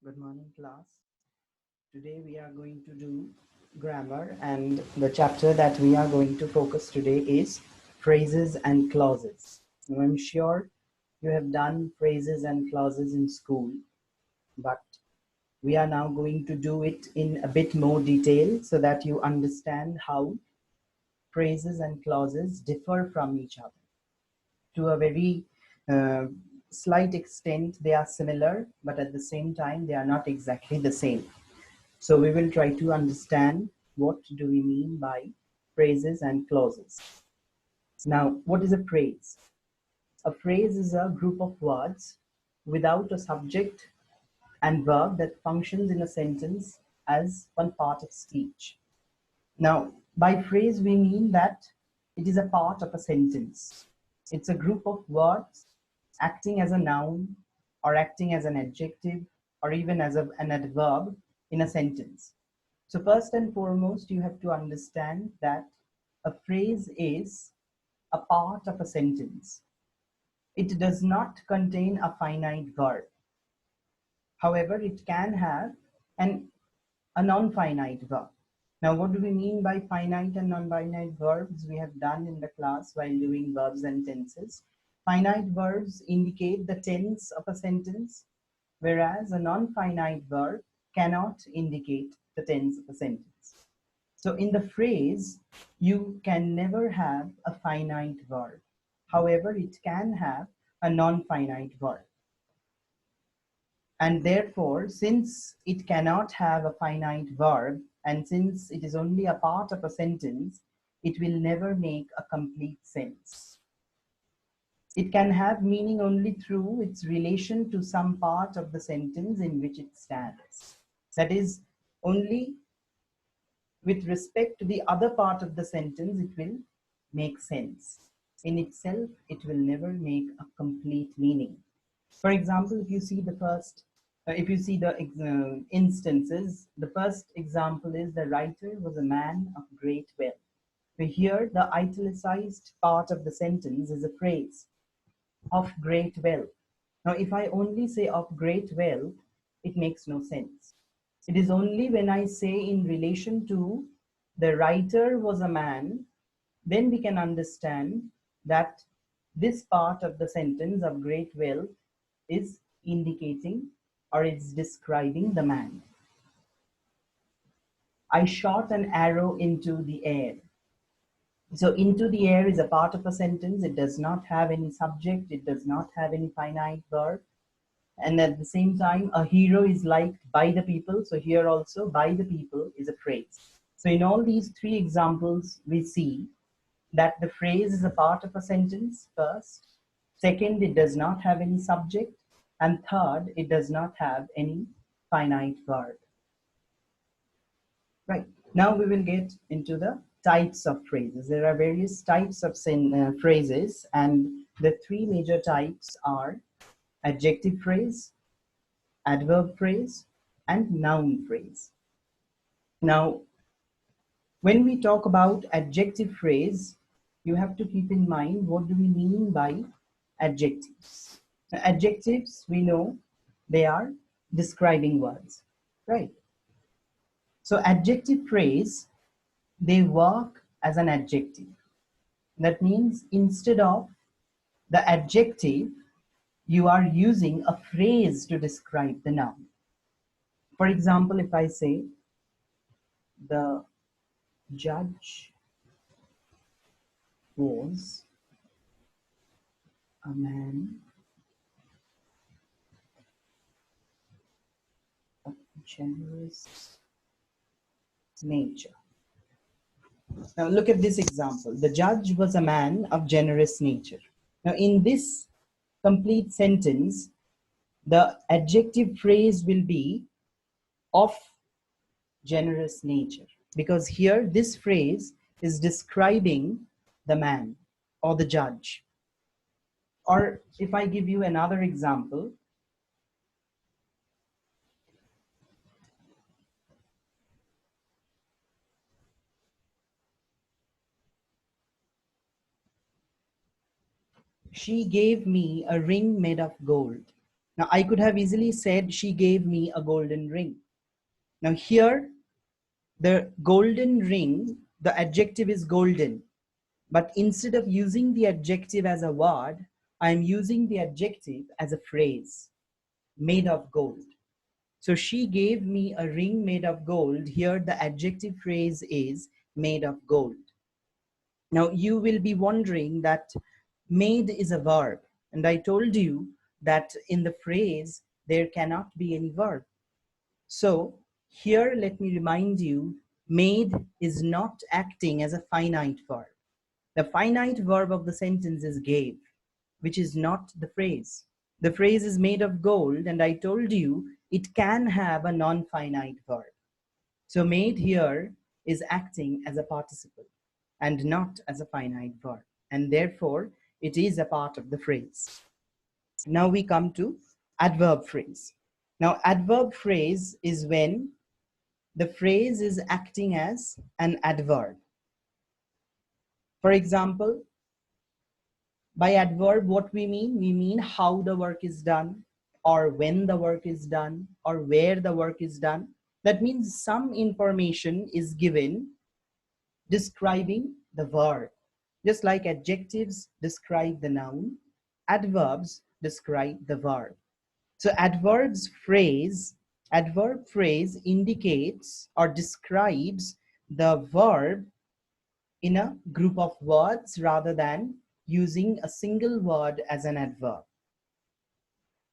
Good morning, class. Today we are going to do grammar, and the chapter that we are going to focus today is phrases and clauses. Now, I'm sure you have done phrases and clauses in school, but we are now going to do it in a bit more detail so that you understand how phrases and clauses differ from each other. To a very uh, slight extent, they are similar, but at the same time, they are not exactly the same. So we will try to understand what do we mean by phrases and clauses. Now, what is a phrase? A phrase is a group of words without a subject and verb that functions in a sentence as one part of speech. Now, by phrase, we mean that it is a part of a sentence. It's a group of words acting as a noun or acting as an adjective or even as an adverb in a sentence. So first and foremost, you have to understand that a phrase is a part of a sentence. It does not contain a finite verb. However, it can have a non-finite verb. Now, what do we mean by finite and non-finite verbs? We have done in the class while doing verbs and tenses. Finite verbs indicate the tense of a sentence, whereas a non-finite verb cannot indicate the tense of a sentence. So in the phrase, you can never have a finite verb. However, it can have a non-finite verb. And therefore, since it cannot have a finite verb, and since it is only a part of a sentence, it will never make a complete sense. It can have meaning only through its relation to some part of the sentence in which it stands. That is, only with respect to the other part of the sentence, it will make sense. In itself, it will never make a complete meaning. For example, if you see the instances, the first example is the writer was a man of great wealth. So here, the italicized part of the sentence is a phrase of great wealth. Now, if I only say of great wealth, it makes no sense. It is only when I say in relation to the writer was a man, then we can understand that this part of the sentence of great wealth is indicating or it's describing the man. I shot an arrow into the air. So into the air is a part of a sentence. It does not have any subject. It does not have any finite verb. And at the same time, a hero is liked by the people. So here also, by the people is a phrase. So in all these three examples, we see that the phrase is a part of a sentence first. Second, it does not have any subject. And third, it does not have any finite verb. Right. Now we will get into the types of phrases. There are various types of phrases, and the three major types are adjective phrase, adverb phrase, and noun phrase. Now, when we talk about adjective phrase, you have to keep in mind what do we mean by adjectives. Now, adjectives, we know they are describing words, right? So adjective phrase, they work as an adjective. That means instead of the adjective, you are using a phrase to describe the noun. For example, if I say, the judge was a man of generous nature. Now look at this example. The judge was a man of generous nature. Now in this complete sentence, the adjective phrase will be of generous nature, because here this phrase is describing the man or the judge. Or if I give you another example, she gave me a ring made of gold. Now, I could have easily said, she gave me a golden ring. Now, here, the golden ring, the adjective is golden. But instead of using the adjective as a word, I'm using the adjective as a phrase, made of gold. So she gave me a ring made of gold. Here, the adjective phrase is made of gold. Now, you will be wondering that made is a verb. And I told you that in the phrase, there cannot be any verb. So here, let me remind you, made is not acting as a finite verb. The finite verb of the sentence is gave, which is not the phrase. The phrase is made of gold, and I told you it can have a non-finite verb. So made here is acting as a participle and not as a finite verb, and therefore it is a part of the phrase. Now we come to adverb phrase. Now adverb phrase is when the phrase is acting as an adverb. For example, by adverb, what we mean how the work is done, or when the work is done, or where the work is done. That means some information is given describing the verb. Just like adjectives describe the noun, adverbs describe the verb. So adverb phrase indicates or describes the verb in a group of words rather than using a single word as an adverb.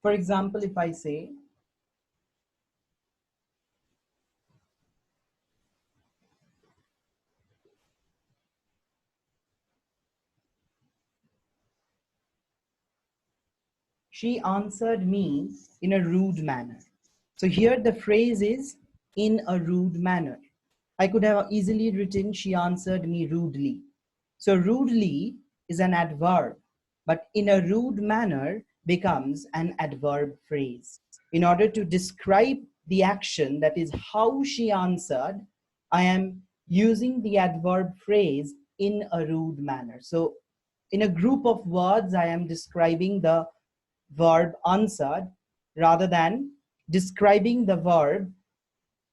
For example, if I say, she answered me in a rude manner. So here the phrase is in a rude manner. I could have easily written, she answered me rudely. So rudely is an adverb, but in a rude manner becomes an adverb phrase. In order to describe the action, that is how she answered, I am using the adverb phrase in a rude manner. So in a group of words, I am describing the verb answered rather than describing the verb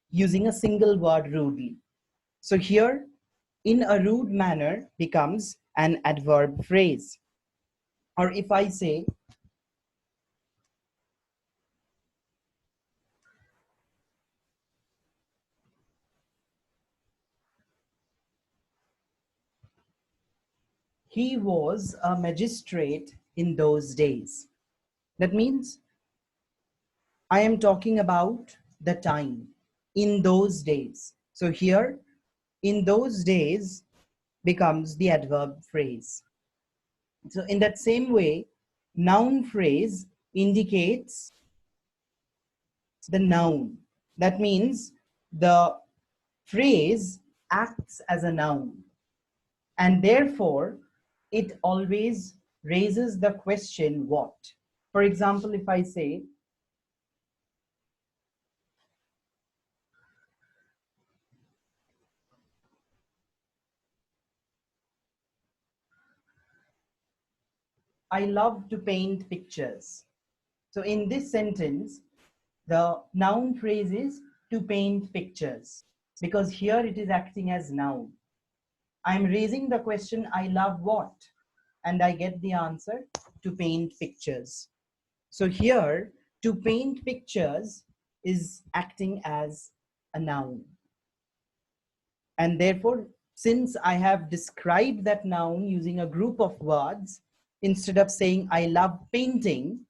using a single word rudely. So here, in a rude manner becomes an adverb phrase. Or if I say, he was a magistrate in those days. That means I am talking about the time, in those days. So here, in those days becomes the adverb phrase. So in that same way, noun phrase indicates the noun. That means the phrase acts as a noun, and therefore it always raises the question what. For example, if I say, I love to paint pictures. So in this sentence, the noun phrase is to paint pictures, because here it is acting as noun. I'm raising the question, I love what? And I get the answer, to paint pictures. So here, to paint pictures is acting as a noun. And therefore, since I have described that noun using a group of words, instead of saying I love painting,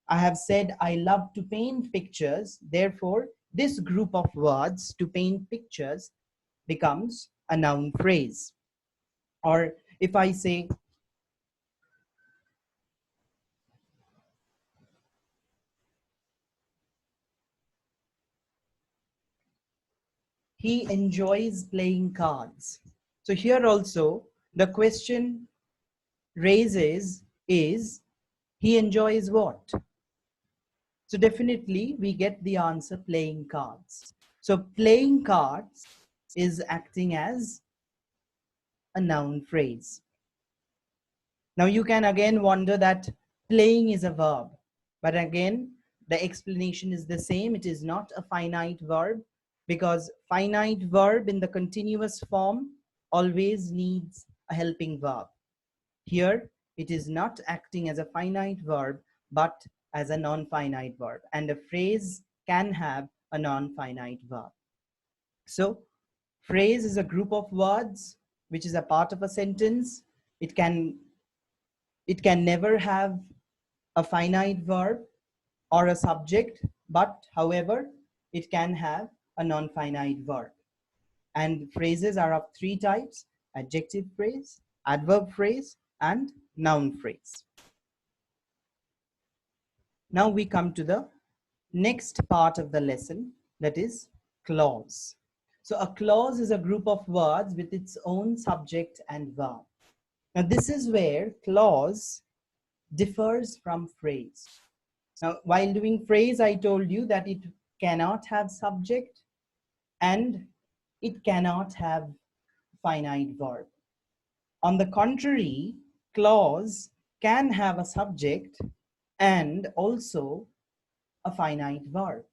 I have said I love to paint pictures. Therefore, this group of words, to paint pictures, becomes a noun phrase. Or if I say, he enjoys playing cards. So here also, the question raises is, he enjoys what? So definitely we get the answer, playing cards. So playing cards is acting as a noun phrase. Now you can again wonder that playing is a verb, But again, the explanation is the same. It is not a finite verb, because finite verb in the continuous form always needs a helping verb. Here, it is not acting as a finite verb, but as a non-finite verb. And a phrase can have a non-finite verb. So, phrase is a group of words which is a part of a sentence. It can never have a finite verb or a subject, but however, it can have a non-finite verb. And phrases are of three types: adjective phrase, adverb phrase, and noun phrase. Now we come to the next part of the lesson, that is clause. So a clause is a group of words with its own subject and verb. Now this is where clause differs from phrase. Now, while doing phrase, I told you that it cannot have subject and it cannot have finite verb. On the contrary, clause can have a subject and also a finite verb.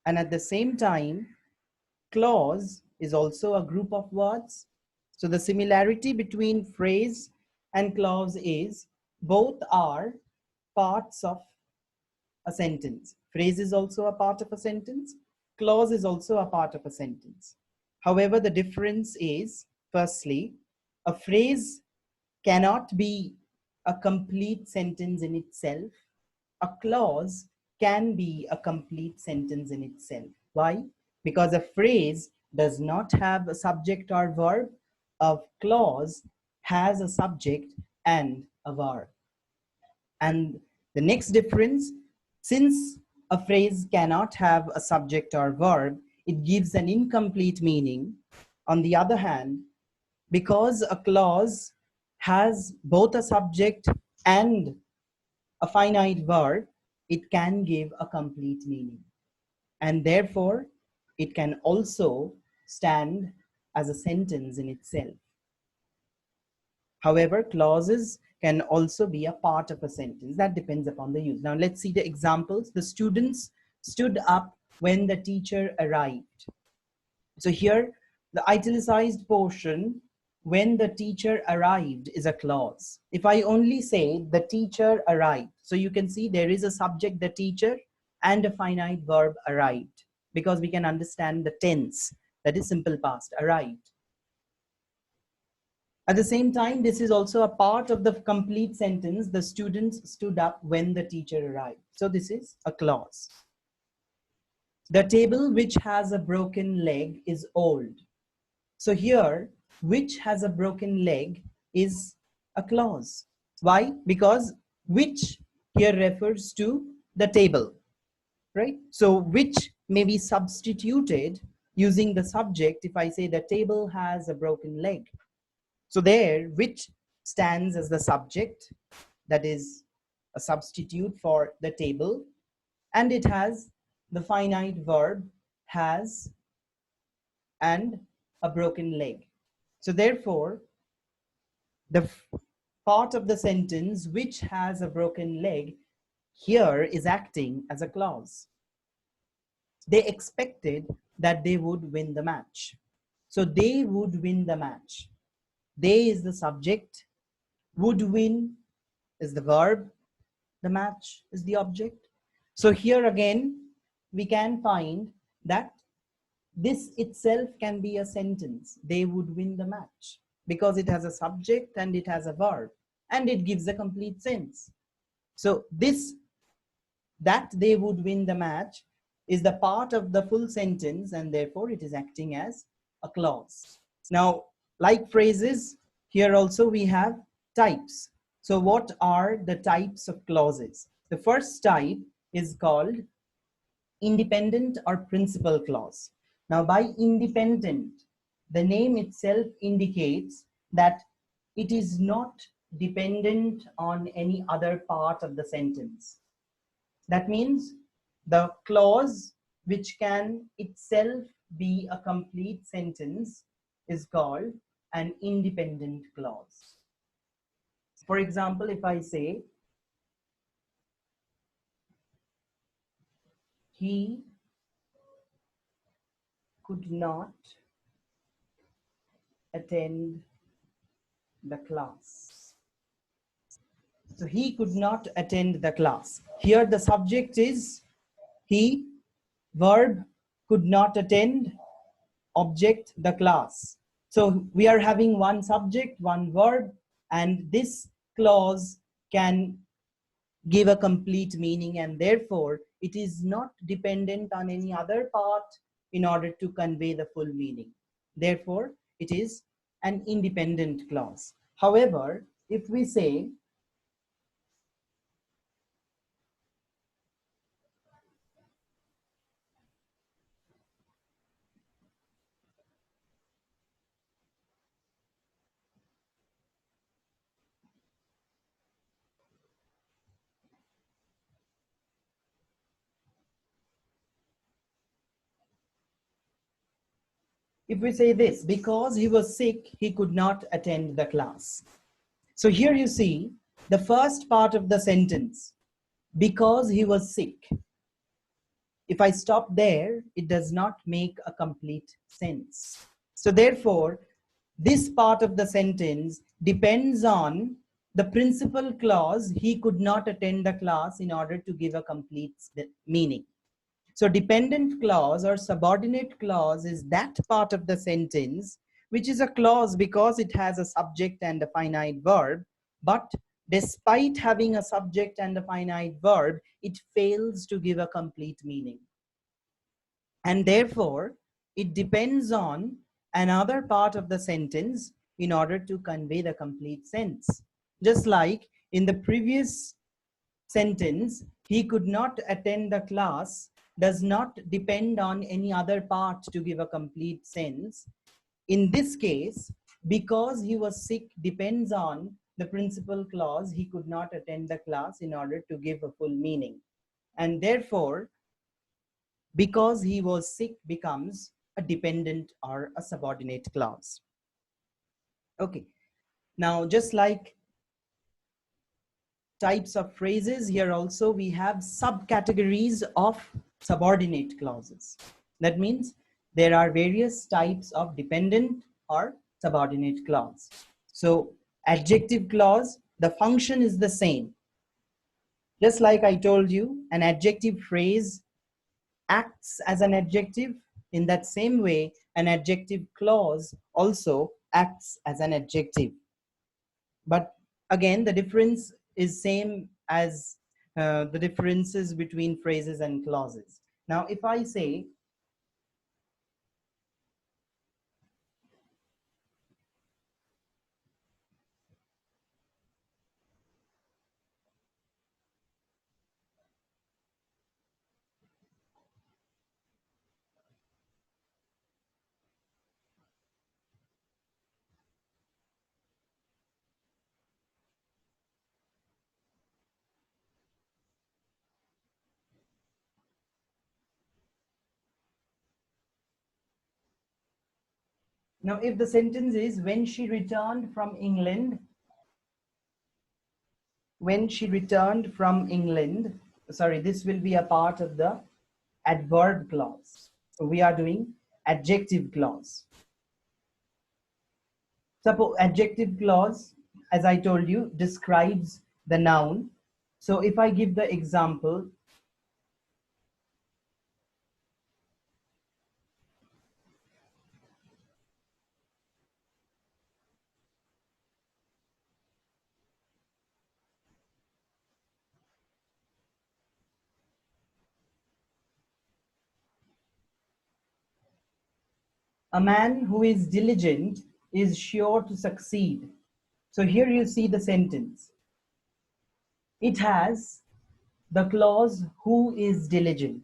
And at the same time, clause is also a group of words. So the similarity between phrase and clause is both are parts of a sentence. Phrase is also a part of a sentence. Clause is also a part of a sentence. However, the difference is, firstly, a phrase cannot be a complete sentence in itself. A clause can be a complete sentence in itself. Why? Because a phrase does not have a subject or verb. A clause has a subject and a verb. And the next difference, since a phrase cannot have a subject or verb, it gives an incomplete meaning. On the other hand, because a clause has both a subject and a finite verb, it can give a complete meaning. And therefore, it can also stand as a sentence in itself. However, clauses can also be a part of a sentence. That depends upon the use. Now, let's see the examples. The students stood up when the teacher arrived. So here, the italicized portion, when the teacher arrived, is a clause. If I only say the teacher arrived, so you can see there is a subject, the teacher, and a finite verb, arrived, because we can understand the tense, that is simple past, arrived. At the same time, this is also a part of the complete sentence. The students stood up when the teacher arrived. So this is a clause. The table which has a broken leg is old. So here, which has a broken leg is a clause. Why? Because which here refers to the table, right? So which may be substituted using the subject if I say the table has a broken leg. So there, which stands as the subject, that is a substitute for the table, and it has the finite verb has and a broken leg. So therefore, the part of the sentence which has a broken leg here is acting as a clause. They expected that they would win the match. So they would win the match. They is the subject, would win is the verb, the match is the object. So here again, we can find that this itself can be a sentence. They would win the match, because it has a subject and it has a verb and it gives a complete sense. So this, that they would win the match, is the part of the full sentence, and therefore it is acting as a clause. Now, like phrases, here also we have types. So what are the types of clauses? The first type is called independent or principal clause. Now, by independent, the name itself indicates that it is not dependent on any other part of the sentence. That means the clause which can itself be a complete sentence is called an independent clause. For example, if I say, he could not attend the class. So he could not attend the class. Here the subject is he, verb could not attend, object the class. So we are having one subject, one verb, and this clause can give a complete meaning, and therefore it is not dependent on any other part in order to convey the full meaning. Therefore it is an independent clause. However, if we say this, because he was sick, he could not attend the class. So here you see the first part of the sentence, because he was sick. If I stop there, it does not make a complete sense. So therefore, this part of the sentence depends on the principal clause, he could not attend the class, in order to give a complete meaning. So dependent clause or subordinate clause is that part of the sentence which is a clause because it has a subject and a finite verb, but despite having a subject and a finite verb, it fails to give a complete meaning. And therefore, it depends on another part of the sentence in order to convey the complete sense. Just like in the previous sentence, he could not attend the class does not depend on any other part to give a complete sense. In this case, because he was sick depends on the principal clause, he could not attend the class, in order to give a full meaning. And therefore, because he was sick becomes a dependent or a subordinate clause. Okay, now just like types of phrases, here also we have subcategories of subordinate clauses. That means there are various types of dependent or subordinate clause. So adjective clause, the function is the same. Just like I told you, an adjective phrase acts as an adjective. In that same way, an adjective clause also acts as an adjective. But again, the difference is same as the differences between phrases and clauses. Now, if I say, now if the sentence is, when she returned from England, sorry, this will be a part of the adverb clause. So we are doing adjective clause. Suppose adjective clause, as I told you, describes the noun. So if I give the example, a man who is diligent is sure to succeed. So here you see the sentence. It has the clause who is diligent.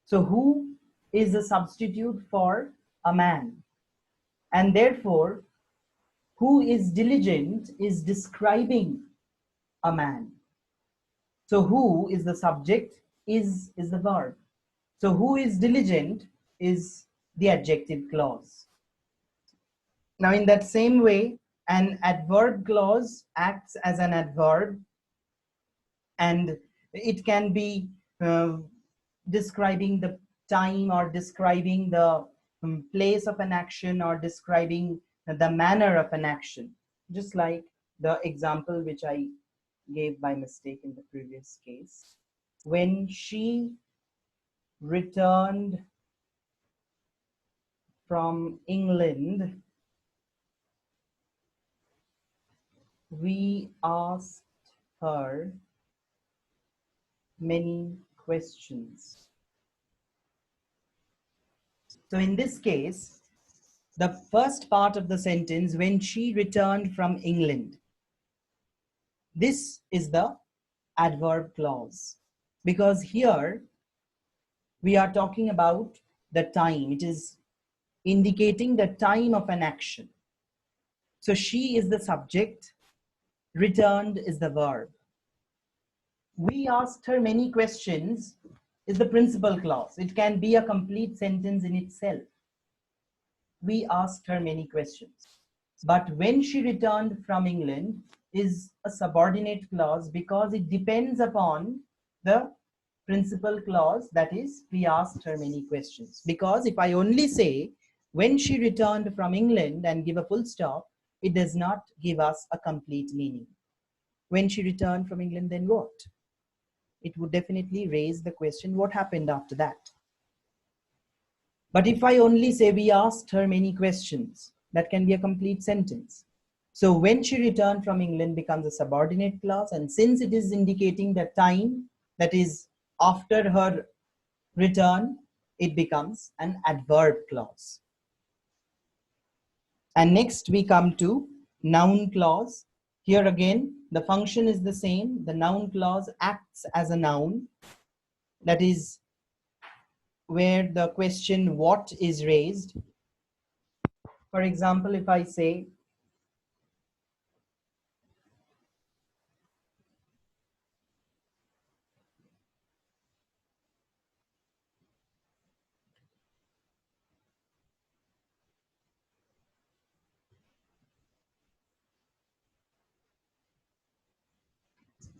So who is a substitute for a man. And therefore, who is diligent is describing a man. So who is the subject, is the verb. So who is diligent is the adjective clause. Now in that same way, an adverb clause acts as an adverb, and it can be uh, describing the time or describing the place of an action or describing the manner of an action, just like the example which I gave by mistake in the previous case. When she returned from England, we asked her many questions. So in this case, the first part of the sentence, when she returned from England, this is the adverb clause, because here we are talking about the time. It is indicating the time of an action. So she is the subject, returned is the verb. We asked her many questions is the principal clause. It can be a complete sentence in itself. We asked her many questions. But when she returned from England is a subordinate clause because it depends upon the principal clause, that is, we asked her many questions. Because if I only say when she returned from England and give a full stop, it does not give us a complete meaning. When she returned from England, then what? It would definitely raise the question, what happened after that? But if I only say we asked her many questions, that can be a complete sentence. So when she returned from England becomes a subordinate clause, and since it is indicating the time, that is after her return, it becomes an adverb clause. And next we come to noun clause. Here again, the function is the same. The noun clause acts as a noun. That is where the question what is raised. For example, if I say,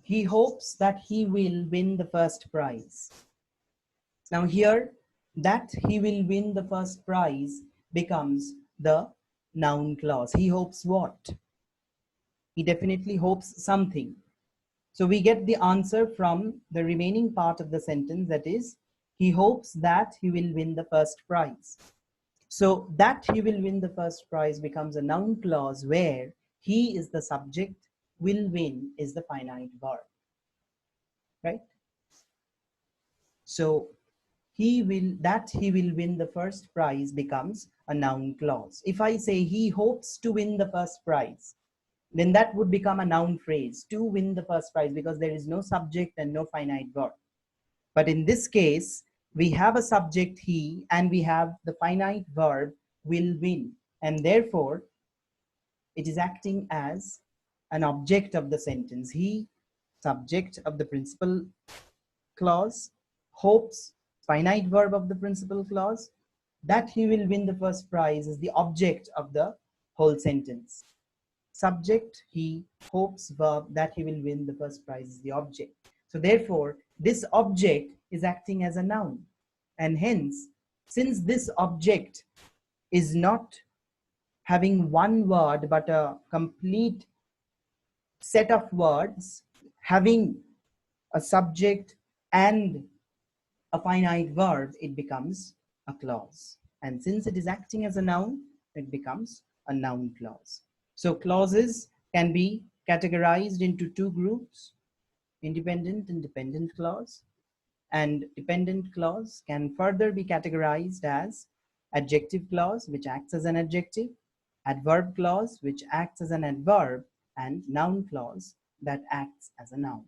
he hopes that he will win the first prize. Now here, that he will win the first prize becomes the noun clause. He hopes what? He definitely hopes something. So we get the answer from the remaining part of the sentence, that is, he hopes that he will win the first prize. So that he will win the first prize becomes a noun clause where he is the subject, will win is the finite verb, right? So he will win the first prize becomes a noun clause. If I say he hopes to win the first prize, then that would become a noun phrase, to win the first prize, because there is no subject and no finite verb. But in this case, we have a subject he and we have the finite verb will win, and therefore it is acting as an object of the sentence. He, subject of the principal clause, hopes, finite verb of the principal clause, that he will win the first prize is the object of the whole sentence. Subject, he, hopes, verb, that he will win the first prize is the object. So therefore, this object is acting as a noun. And hence, since this object is not having one word, but a complete set of words, having a subject and a finite verb, it becomes a clause. And since it is acting as a noun, it becomes a noun clause. So clauses can be categorized into two groups, independent and dependent clause. And dependent clause can further be categorized as adjective clause, which acts as an adjective, adverb clause, which acts as an adverb, and noun clause that acts as a noun.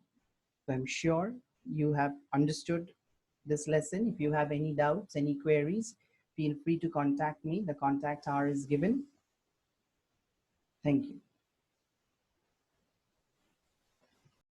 So I'm sure you have understood this lesson. If you have any doubts, any queries, feel free to contact me. The contact hour is given. Thank you.